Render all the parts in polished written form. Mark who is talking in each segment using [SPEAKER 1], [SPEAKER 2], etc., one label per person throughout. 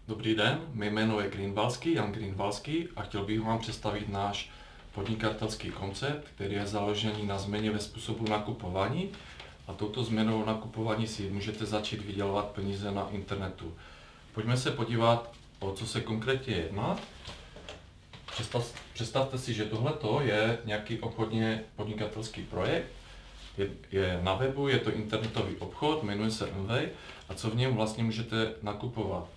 [SPEAKER 1] Dobrý den, mé jméno je Greenvalský, Jan Greenvalský a chtěl bych vám představit náš podnikatelský koncept, který je založený na změně ve způsobu nakupování a touto změnou nakupování si můžete začít vydělávat peníze na internetu. Pojďme se podívat, o co se konkrétně jedná. Představte si, že tohleto je nějaký obchodně podnikatelský projekt, je na webu, je to internetový obchod, jmenuje se Amway a co v něm vlastně můžete nakupovat?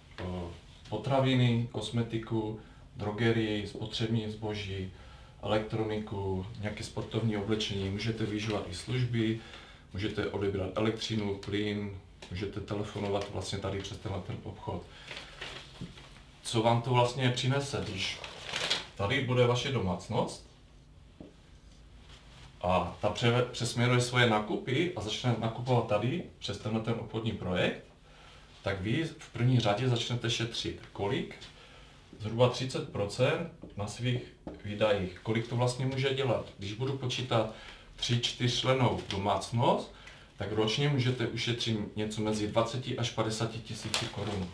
[SPEAKER 1] Potraviny, kosmetiku, drogerii, spotřební zboží, elektroniku, nějaké sportovní oblečení, můžete využívat i služby, můžete odebrat elektřinu, plyn, můžete telefonovat vlastně tady přes ten obchod. Co vám to vlastně přinese, když tady bude vaše domácnost a ta přesměruje svoje nákupy a začne nakupovat tady přes ten obchodní projekt, tak vy v první řadě začnete šetřit. Kolik? Zhruba 30% na svých výdajích. Kolik to vlastně může dělat? Když budu počítat 3-4 člennou domácnost, tak ročně můžete ušetřit něco mezi 20 až 50 tisíci korun.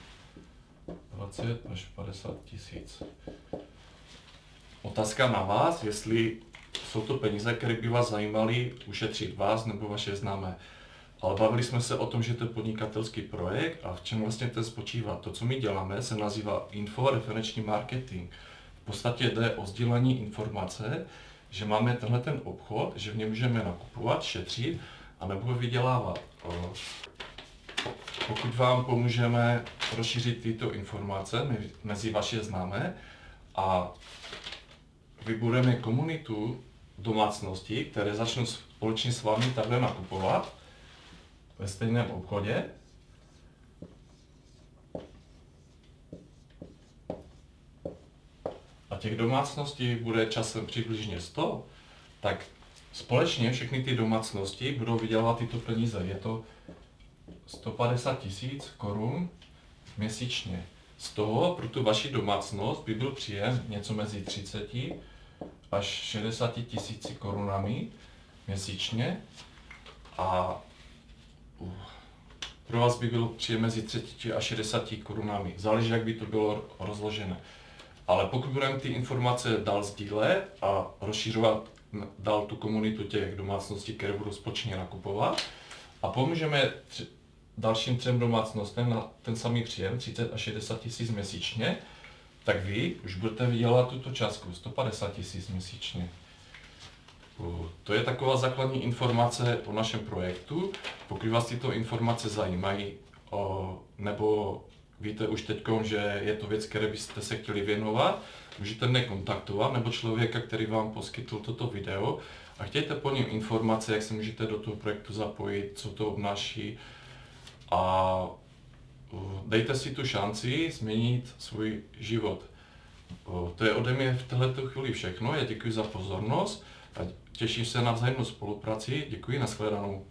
[SPEAKER 1] 20 až 50 tisíc. Otázka na vás, jestli jsou to peníze, které by vás zajímaly ušetřit vás nebo vaše známé. Ale bavili jsme se o tom, že to je podnikatelský projekt a v čem vlastně ten spočívá. To, co my děláme, se nazývá inforeferenční marketing. V podstatě jde o sdílení informace, že máme tenhle ten obchod, že v něm můžeme nakupovat, šetřit a nebo vydělávat. Pokud vám pomůžeme rozšířit tyto informace mezi vaše známé a vybudeme komunitu domácností, které začnou společně s vámi takhle nakupovat ve stejném obchodě, a těch domácností bude časem přibližně 100, tak společně všechny ty domácnosti budou vydělávat tyto peníze. Je to 150 tisíc korun měsíčně. Z toho pro tu vaši domácnost by byl příjem něco mezi 30 až 60 tisíci korunami měsíčně a pro vás by byl příjem mezi 30 a 60 korunami. Záleží, jak by to bylo rozložené. Ale pokud budeme ty informace dál sdílet a rozšířovat dál tu komunitu těch domácností, které budou společně nakupovat a pomůžeme dalším 3 domácnostem na ten samý příjem, 30 až 60 tisíc měsíčně, tak vy už budete vydělat tuto částku, 150 tisíc měsíčně. To je taková základní informace o našem projektu. Pokud vás tyto informace zajímají, nebo víte už teď, že je to věc, které byste se chtěli věnovat, můžete mě kontaktovat, nebo člověka, který vám poskytl toto video a chtějte po něm informace, jak se můžete do toho projektu zapojit, co to obnáší a dejte si tu šanci změnit svůj život. To je ode mě v této chvíli všechno. Já děkuji za pozornost a těším se na vzájemnou spolupráci. Děkuji, nashledanou.